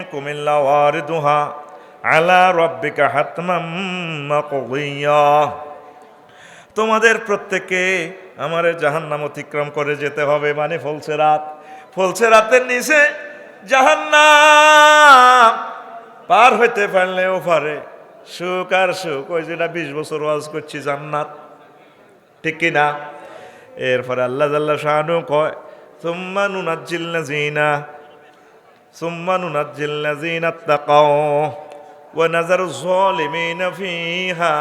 মিনকুম ইল্লা ওয়ারিদুহা আলা রাব্বিকা হাতমান মাকদিয়া। তোমাদের প্রত্যেককে আমার জাহান্নাম অতিক্রম করে যেতে হবে, মানে ফলসেরাতের নিচে জাহান্নাম পার হইতে পারলেও পারে। সুখ আর সুখ, ওই যেটা 20 বছর ওয়াজ করছি জান্নাত, ঠিক কিনা? এরপরে আল্লাহ জাল্লা শানু কয় সুম্মা নুনাজ্জিল লাযিনা তাকাও ওয়া নাযারু যালিমিনা ফিহা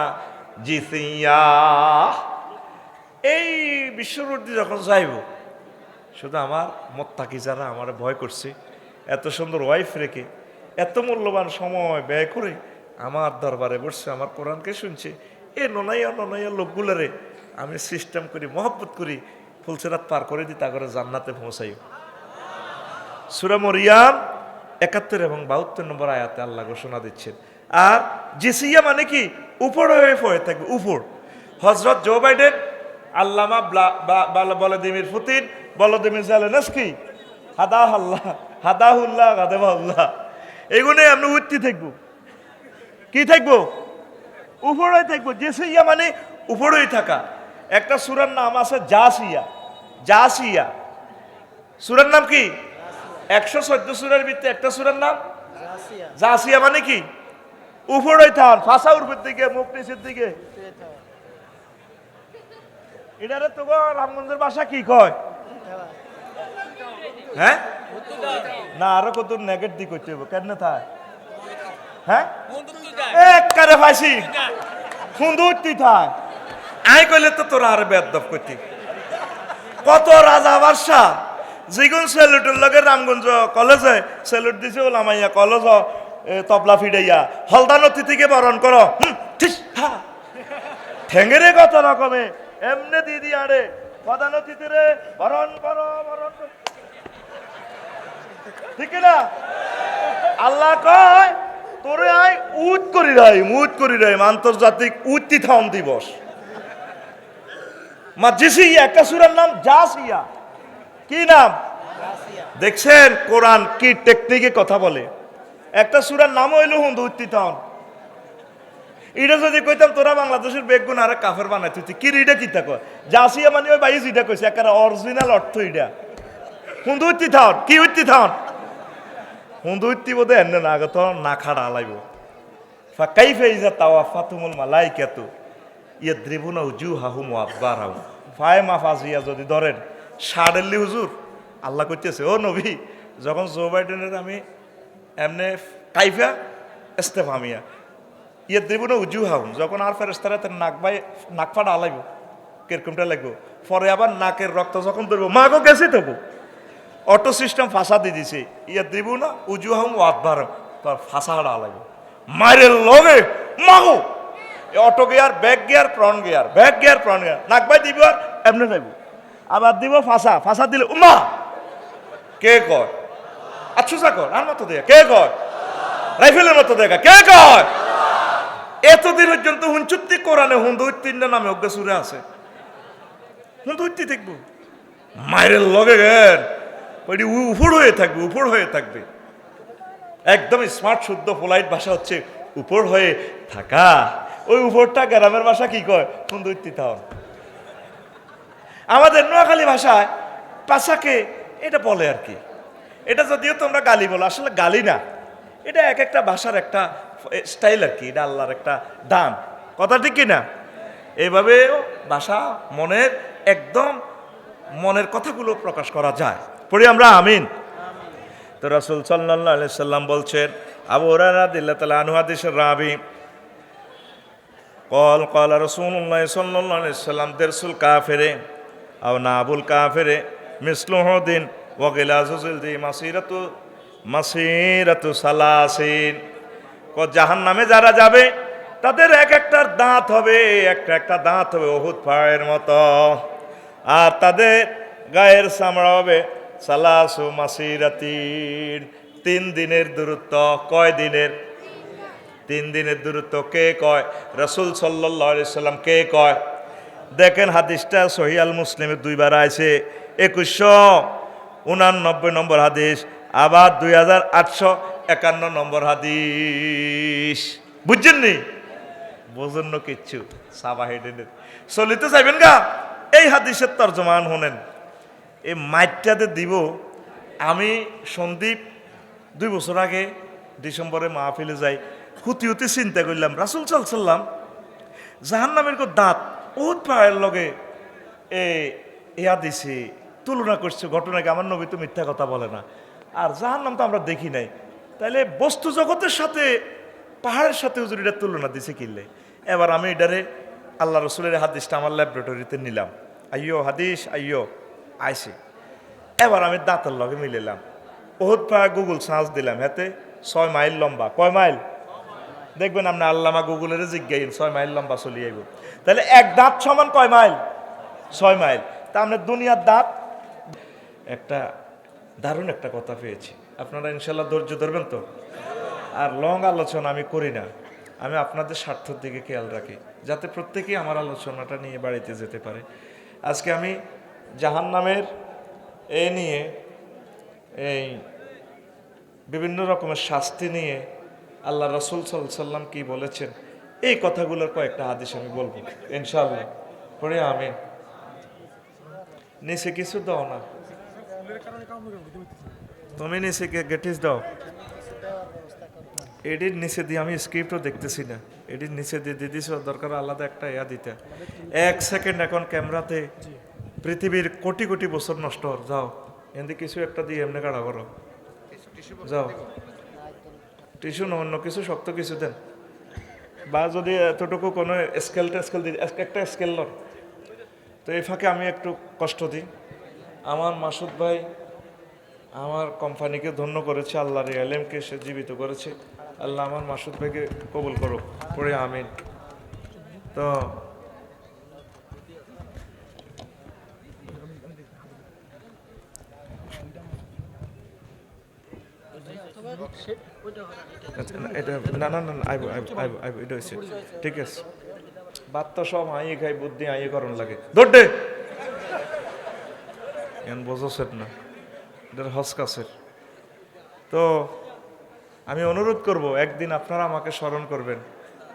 জিসিয়া। এই বিশ্বরূপটি যখন যাইব, শুধু আমার মোত্তাকি যারা আমার ভয় করছে, এত সুন্দর ওয়াইফ রেখে এত মূল্যবান সময় ব্যয় করে আমার দরবারে বসছে, আমার কোরআনকে শুনছে, এ ননাইয়া লোকগুলারে আমি সিস্টেম করি, মহব্বত করি, ফুলসেরাত পার করে দিই, তা করে জান্নাতে পৌঁছাই। সূরা মরিয়াম 71 এবং 72 নম্বর আয়াতে আল্লাহ ঘোষণা দিচ্ছেন। আর জিসিয়া মানে কি? উপর হয়ে থাকবে, উপর। হযরত জো বাইডেন, আল্লামা ভলাদিমির পুতিন, ভলোদিমির জেলেনস্কি, হাদাহুল্লাহ গাদেবাহুল্লাহ, এগুলো আমরা উঠতে থাকবো। কি থাকবো? উপরেই থাকবো। জিসিয়া মানে উপরেই থাকা। একটা সূরার নাম আছে জাসিয়া। সূরার নাম কি? 114 সূরার ভিতরে একটা সূরার নাম জাসিয়া, মানে কি? উপরেই থাক, ফাঁসা উপর দিকে, মুখ নিচের দিকে। এটারে তো রামগঞ্জের ভাষা কি কয়? হ্যাঁ না, আরো কত নেগেট দিক করতে হবে, কেন থাক? হ্যাঁ একবারে ফাঁসি সুন্দরটি থাক। আই কইলে তো তোরা আর বেদব করতি। কত রাজা বাদশা যেগুন সেলুটের লগে রামগঞ্জ কলেজে সেলুট দিছে, ওলামাইয়া কলেজ তবলা ফিডাইয়া হলদান অতিথিকে বরণ করো, ঠেঙ্গেরে কত রকমে এমনি দিদি আরে প্রধান অতিথিরে বরণ করো, ঠিক না? আল্লাহ কয় তোরে আই উট করি রাইম আন্তর্জাতিক উত্তিথান দিবস। জিসিয়া একটা সূরার নাম জাসিয়া। কি নাম? দেখছেন কোরআন কি টেকনিকে কথা বলে। একটা সূরার নাম হইল হুন্দু উত্তিথান। এটা যদি কইতাম তোরা বাংলাদেশের বেগুন আরে কাফের বানাই তুই কি রিডা কিতা কয়? জাসিয়া মানে ওই বাইজ এটা কইছে, একটা অরিজিনাল অর্থ এটা। হুন্দু উত্তিথান কি? উত্তিথান হুন্দু উত্তি বোধে এনে না আগত না খাড়া আলাইব। ফাকাইফা ইযা তাওয়াফাতুমুল মালাইকাতু ইয়াদ্রিবুনা উজুহাহুম ওয়া আদবারহুম। ফায়ে মাফাজিয়া যদি ধরেন সাড়েল্লি হুজুর, আল্লাহ কইতেছে ও নবী, যখন জো বাইডেনের আমি এমনে কাইফা ইস্তেফামিয়া ইয়াদ্রিবুনা উজুহাহুম, যখন আর ফেরেশতারা তার নাক ফাড়া আলাইব, কিরকমটা লাগবো? পরে আবার নাকের রক্ত যখন ধরবো, মা গো গেছে তবু অটো সিস্টেম ফাঁসা দিয়ে দিছে, ইয়াদ্রিবুনা উজুহাহুম ওয়া আদবারহুম, তোর ফাঁসা হাড়া আলাইব মায়ের লগে মাগো। Auto gear, back gear, front gear, back gear, front gear, নাক বাই দিব আর এমনি যাইব, আবার দিব ফাঁসা দিলে উমা। কে কয়? আচ্ছা কর আর মতো দেখা, কে কয়? রাইফেলের মতো দেখা, কে কয়? এতদিন পর্যন্ত হুঞ্চুত্তি কোরআনে হুন্দু তিনটা নামে অজ্ঞা সুরে আছে, হুন্দু দেখবো মায়ের লগে গেন ওইটি উপর হয়ে থাকবে। একদম স্মার্ট শুদ্ধ পোলাইট ভাষা হচ্ছে উপর হয়ে থাকা। ওই উপরটা গ্রামের ভাষা কি কয়? হুন্দু তাহন। আমাদের নোয়াখালী ভাষায় পাশাকে এটা বলে আর কি। এটা যদিও তোমরা গালি বলো, আসলে গালি না, এটা এক একটা ভাষার একটা স্টাইল আর কি, এটা আল্লাহর একটা দান, কথা ঠিক কিনা? এইভাবে ভাষা একদম মনের কথাগুলো প্রকাশ করা যায়। পড়ি আমরা আমিন। তো রাসূল সাল্লাল্লাহু আলাইহি সাল্লাম বলছেন, আবু হুরায়রা রাদিয়াল্লাহু তাআলা আনহু হাদিসের রাবি قال رسول الله صلى الله عليه وسلم درس الكافر أو ناب الكافر مثل هود وغلاظ جلده مسيرة সালাসিন। জাহান্নামে যারা যাবে তাদের একটা দাঁত হবে উহুদ পাহাড়ের মতো, আর তাদের গায়ের চামড়া হবে সালাসু মাসিরাতিন, 3 দিনের দূরত্ব। কয় দিনের? 3 দিনের দূরত্ব। কে কয়? রাসূল সাল্লাল্লাহু আলাইহি সাল্লাম। কে কয়? দেখেন হাদিসটা সহিহ আল মুসলিমে 2 বার আছে, 2189 নম্বর হাদিস, আবার 51 নম্বর হাদিস। বুঝছেন নি? বোঝেন না কিচ্ছু, সাবা হেডেনের চলিতে চাইবেন গা। এই হাদিসের তর্জমান হনেন, এই মাইটটাতে দিব। আমি সন্দীপ 2 বছর আগে ডিসেম্বরে মাহফিলে যাই, হুতি হুতি চিন্তা করলাম রাসূল সাল্লাল্লাহু জাহান্নামের দাঁত বহুত পায়ের লগে ইয়া দিছে, তুলনা করছে ঘটনাকে। আমার নবী তো মিথ্যা কথা বলে না, আর জাহান্নাম তো আমরা দেখি নাই, তাইলে বস্তু জগতের সাথে পাহাড়ের সাথে হুজুর এটা তুলনা দিছে কিনলে। এবার আমি এটারে আল্লাহ রসুলের হাদিসটা আমার ল্যাবরেটরিতে নিলাম, আইয়ো হাদিস আইয়ো আইসি। এবার আমি দাঁতের লগে মিলালাম, বহুত পাহাড় গুগল সার্চ দিলাম, হাতে 6 মাইল লম্বা। কয় মাইল? দেখবেন আপনি আল্লামা গুগলের জিজ্ঞাসা 6 মাইল লম্বা চলে যাইব। তাহলে এক দাঁত সমান কয় মাইল? 6 মাইল। তা আমরা দুনিয়ার দাঁত। একটা দারুণ একটা কথা পেয়েছি, আপনারা ইনশাল্লাহ ধৈর্য ধরবেন তো। আর লং আলোচনা আমি করি না, আমি আপনাদের স্বার্থের দিকে খেয়াল রাখি, যাতে প্রত্যেকেই আমার আলোচনাটা নিয়ে বাড়িতে যেতে পারে। আজকে আমি জাহান্নামের নিয়ে এই বিভিন্ন রকমের শাস্তি নিয়ে আল্লাহ রাসূল সাল্লাল্লাহু আলাইহি সাল্লাম কি বলেছেন, এই কথাগুলোর কয়েকটা হাদিস আমি বলবো ইনশাআল্লাহ। পরে আমি নিচে কিছু দাও না, তুমি নিচে গেটিস দাও। এডির নিচে দিয়ে আমি স্ক্রিপ্টও দেখতেছি না, এডির নিচে দিয়ে দিদিস দরকার আলাদা একটা ইয়া দিতে। 1 সেকেন্ড এখন ক্যামেরাতে পৃথিবীর কোটি কোটি বছর নষ্ট হর। যাও এমনি কিছু একটা দিয়ে এমনি কাটা করো, যাও। টিস্যু না অন্য কিছু শক্ত কিছু দেন, বা যদি এতটুকু কোনো স্কেল দিই, একটা স্কেল লন। তো এই ফাঁকে আমি একটু কষ্ট দিই। আমার মাসুদ ভাই আমার কোম্পানিকে ধন্য করেছে, আল্লাহর এলেমকে সে জীবিত করেছে। আল্লাহ আমার মাসুদ ভাইকে কবুল করুক, পড়ে আমিন। তো এটা না না না আইব এটা হয়েছে, ঠিক আছে। বাদ তো সব আইয়ে খাই, বুদ্ধি আইয়ে করণ লাগে। দৌড়ে এন বোঝছেন না, এটার হসকাসের। তো আমি অনুরোধ করব, একদিন আপনারা আমাকে স্মরণ করবেন।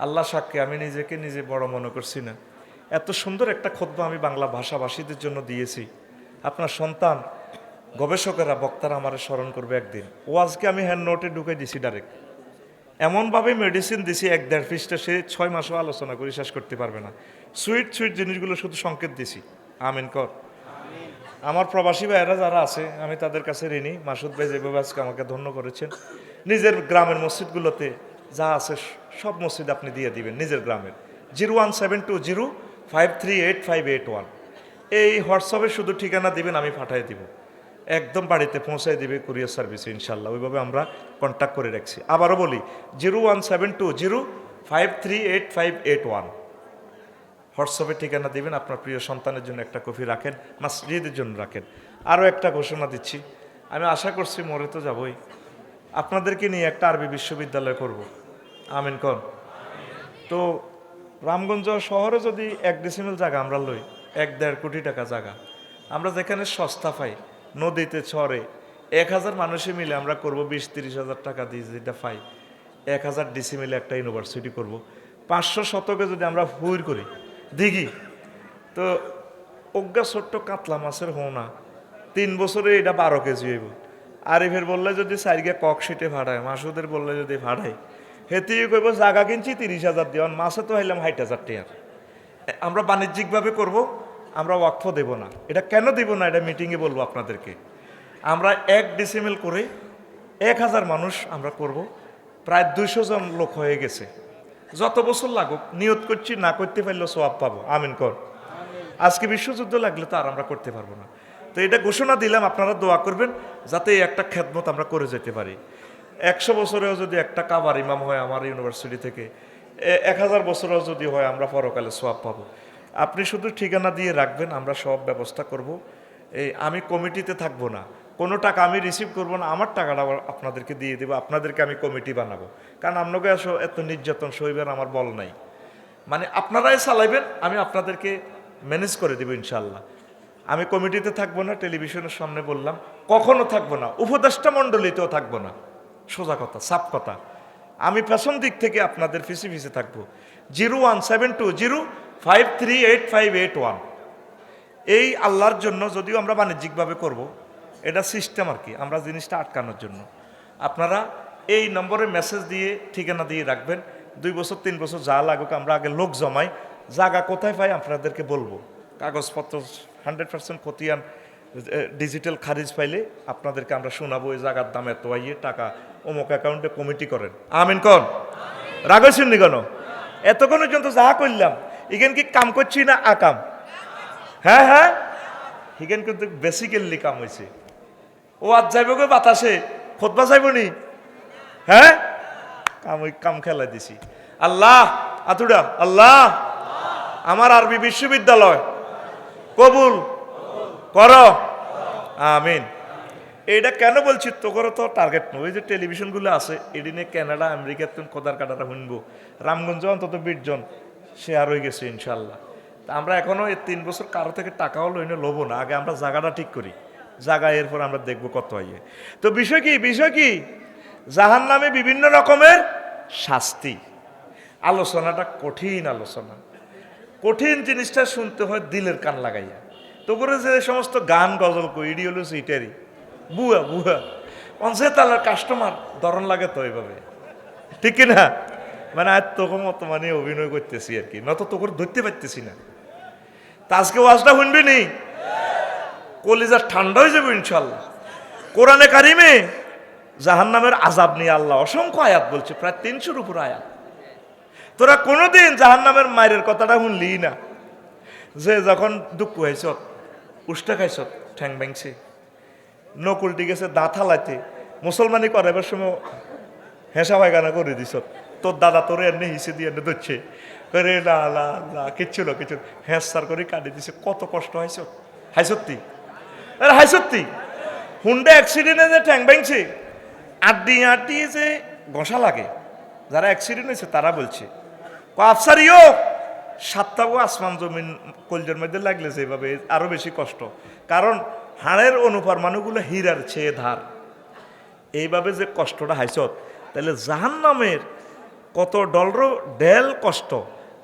আল্লাহ সাক্ষী, আমি নিজেকে নিজে বড় মনে করছি না। এত সুন্দর একটা খুতবা আমি বাংলা ভাষাভাষীদের জন্য দিয়েছি। আপনার সন্তান, গবেষকেরা, বক্তারা আমার স্মরণ করবে একদিন। ও আজকে আমি হ্যান্ড নোটে ঢুকে দিছি ডাইরেক্ট, এমনভাবে মেডিসিন দিছি 1-1.5 পৃষ্ঠা, সে 6 মাসও আলোচনা করে শেষ করতে পারবে না। সুইট জিনিসগুলো শুধু সংকেত দিছি। আমিন কর। আমার প্রবাসী ভাইয়েরা যারা আছে আমি তাদের কাছে ঋণী। মাসুদ ভাই যেভাবে আজকে আমাকে ধন্য করেছেন, নিজের গ্রামের মসজিদগুলোতে যা আছে সব মসজিদ আপনি দিয়ে দিবেন নিজের গ্রামের। 01720538581 এই হোয়াটসঅ্যাপে শুধু ঠিকানা দিবেন, আমি পাঠিয়ে দিব, একদম বাড়িতে পৌঁছায় দিবে কুরিয়ার সার্ভিসে ইনশাল্লাহ। ওইভাবে আমরা কন্ট্যাক্ট করে রাখছি। আবারও বলি, 01720538581 হোয়াটসঅ্যাপে ঠিকানা দিবেন। আপনার প্রিয় সন্তানের জন্য একটা কপি রাখেন, মসজিদের জন্য রাখেন। আরও একটা ঘোষণা দিচ্ছি, আমি আশা করছি মরে তো যাবই, আপনাদেরকে নিয়ে একটা আরবি বিশ্ববিদ্যালয় করব। আমিন কন। তো রামগঞ্জ শহরে যদি 1 ডেসিমেল জায়গা আমরা লই, 1-1.5 কোটি টাকা জায়গা, আমরা যেখানে সস্তা পাই, নদীতে ছড়ে 1000 মানুষে মিলে আমরা করব 20-30 হাজার টাকা দিয়ে, যেটা পাই 1000 ডেসিমেলে একটা ইউনিভার্সিটি করব। 500 শতকে যদি আমরা হুইর করি দিঘি, তো অজ্ঞা ছোট্ট কাতলা মাছের হোনা 3 বছরে এটা 12 কেজি হইব। আরিফের বললে যদি 4 গিয়ে কক সিটে ভাড়ায়, মাসুদের বললে যদি ভাড়ায়, হেতে কইব জায়গা কিনছি 30,000 দিয়ে, মাছে তো হাইলাম 60,000 টাকার। আমরা বাণিজ্যিকভাবে করব, আমরা ওয়াকফ দেব না। এটা কেন দেব না, এটা মিটিংয়ে বলবো আপনাদেরকে। আমরা 1 ডেসিমেল করে 1000 মানুষ আমরা করব, প্রায় 200 জন লোক হয়ে গেছে। যত বছর লাগুক, নিয়ত করছি, না করতে পারলেও সওয়াব পাবো। আমিন কর। আজকে বিশ্বযুদ্ধ লাগলে তো আর আমরা করতে পারবো না। তো এটা ঘোষণা দিলাম, আপনারা দোয়া করবেন যাতে এই একটা খেদমত আমরা করে যেতে পারি। 100 বছরেও যদি একটা কাবার ইমাম হয় আমার ইউনিভার্সিটি থেকে, 1000 বছরেও যদি হয়, আমরা পরকালে সওয়াব পাবো। আপনি শুধু ঠিকানা দিয়ে রাখবেন, আমরা সব ব্যবস্থা করব। আমি কমিটিতে থাকবো না, কোনো টাকা আমি রিসিভ করবো না, আমার টাকাটা আপনাদেরকে দিয়ে দেবো, আপনাদেরকে আমি কমিটি বানাবো। কারণ আপনাকে এত নির্যাতন সইবেন আমার বল নাই, মানে আপনারাই চালাইবেন, আমি আপনাদেরকে ম্যানেজ করে দেবো ইনশাল্লাহ। আমি কমিটিতে থাকবো না, টেলিভিশনের সামনে বললাম, কখনো থাকবো না, উপদেষ্টা মণ্ডলীতেও থাকবো না। সোজা কথা, সাপ কথা। আমি পেছন দিক থেকে আপনাদের পিছে পিছে থাকবো। 01720538581। এই আল্লাহর জন্য, যদিও আমরা বাণিজ্যিকভাবে করব, এটা সিস্টেম আর কি, আমরা জিনিসটা আটকানোর জন্য। আপনারা এই নম্বরে মেসেজ দিয়ে ঠিকানা দিয়ে রাখবেন। 2 বছর 3 বছর যা লাগুক, আমরা আগে লোক জমাই, জায়গা কোথায় পাই আপনাদেরকে বলবো। কাগজপত্র 100% খতিয়ান ডিজিটাল খারিজ পাইলে আপনাদেরকে আমরা শোনাবো এই জায়গার দাম এত আইয়ে টাকা অমুক অ্যাকাউন্টে কমিটি করেন। আমিন কন, রাগ শুননি কেন? এতক্ষণ পর্যন্ত যা করলাম, এখানে কি কাম করছি না আকাম? হ্যাঁ হ্যাঁ, এখানে কিন্তু বেসিক্যালি কাম হয়েছে। ও আজ যাইব গো বাতাসে, খোদবা যাইব নি? হ্যাঁ, কাম খেলা দিছি। আল্লাহ আতুডা, আল্লাহ আমার আরবি বিশ্ববিদ্যালয় কবুল করো, আমিন। এইটা কেন বলছি, তোর তো টার্গেট নয়। ওই যে টেলিভিশনগুলো আছে, এদিনে কানাডা আমেরিকার তুমি কোদার কাটাটা শুনবো, রামগঞ্জ অন্তত 20 জন শেয়ার হয়ে গেছে ইনশাল্লাহ। তা আমরা এখনো এই 3 বছর কারো থেকে টাকাও লইনে লোবো না, আগে আমরা জায়গাটা ঠিক করি, জায়গা এরপর আমরা দেখবো কত হয়। তো বিষয় কি জাহান নামে বিভিন্ন রকমের শাস্তি। আলোচনাটা কঠিন আলোচনা, কঠিন জিনিসটা শুনতে হয় দিলের কান লাগাইয়া। তো করে যে সমস্ত গান গজল কই, ইডিওলজি ইটারি বুয়া বুয়া অনসে তালার কাস্টমার ধরন লাগে তো এইভাবে, ঠিক না? মানে আজ তোকে মতো মানে অভিনয় করতেছি আর কি, নত তো করে ধরতে পারতেছি না। তা আজকে ওয়াজটা শুনবি নি, কলিজা ঠান্ডা হয়ে যাবে ইনশাল্লাহ। কোরআনে কারিমে জাহান্নামের আযাব নিয়ে আল্লাহ অসংখ্য আয়াত বলছে, প্রায় 300-র উপর আয়াত। তোরা কোনোদিন জাহান্নামের মায়ের কথাটা শুনলি না? যে যখন দুঃখ হয়েছ, উষ্টা খাইছ, ঠ্যাং ভাঙছে, নকুলটি গেছে দাঁত হালাইতে, মুসলমানি করাবার সময় হেসা পায়খানা করে দিছ, তোর দাদা তোরে এনে হিসে দিয়ে এনে ধরছে, রে না না না কিচ্ছু না কিছু, হেঁসার করে কাটি দিছে। কত কষ্ট হয়েছ, হাই সত্যি, আরে হাই সত্যি। হুন্ডা অ্যাক্সিডেন্টে যে ঠ্যাং ভাঙছে, আড্ডি যে ঘষা লাগে, যারা অ্যাক্সিডেন্ট হয়েছে তারা বলছে আফসারিও 7টা আসমান জমিন কলজের মধ্যে লাগলে যেভাবে আরো বেশি কষ্ট, কারণ হাড়ের অনুপরমাণুগুলো হীরার চেয়ে ধার। এইভাবে যে কষ্টটা হাইছত, তাহলে জাহান্নামের কত ডেল কষ্ট,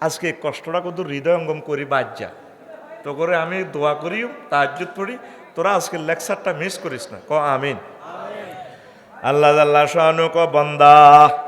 আজকে কষ্টটা কত হৃদয়ঙ্গম করি বাদ যা। তো করে আমি দোয়া করি, তাহাজ্জুদ পড়ি, তোরা আজকে লেকচারটা মিস করিস না, ক আমিন। আল্লাহ আল্লাহ শানু ক বান্দা।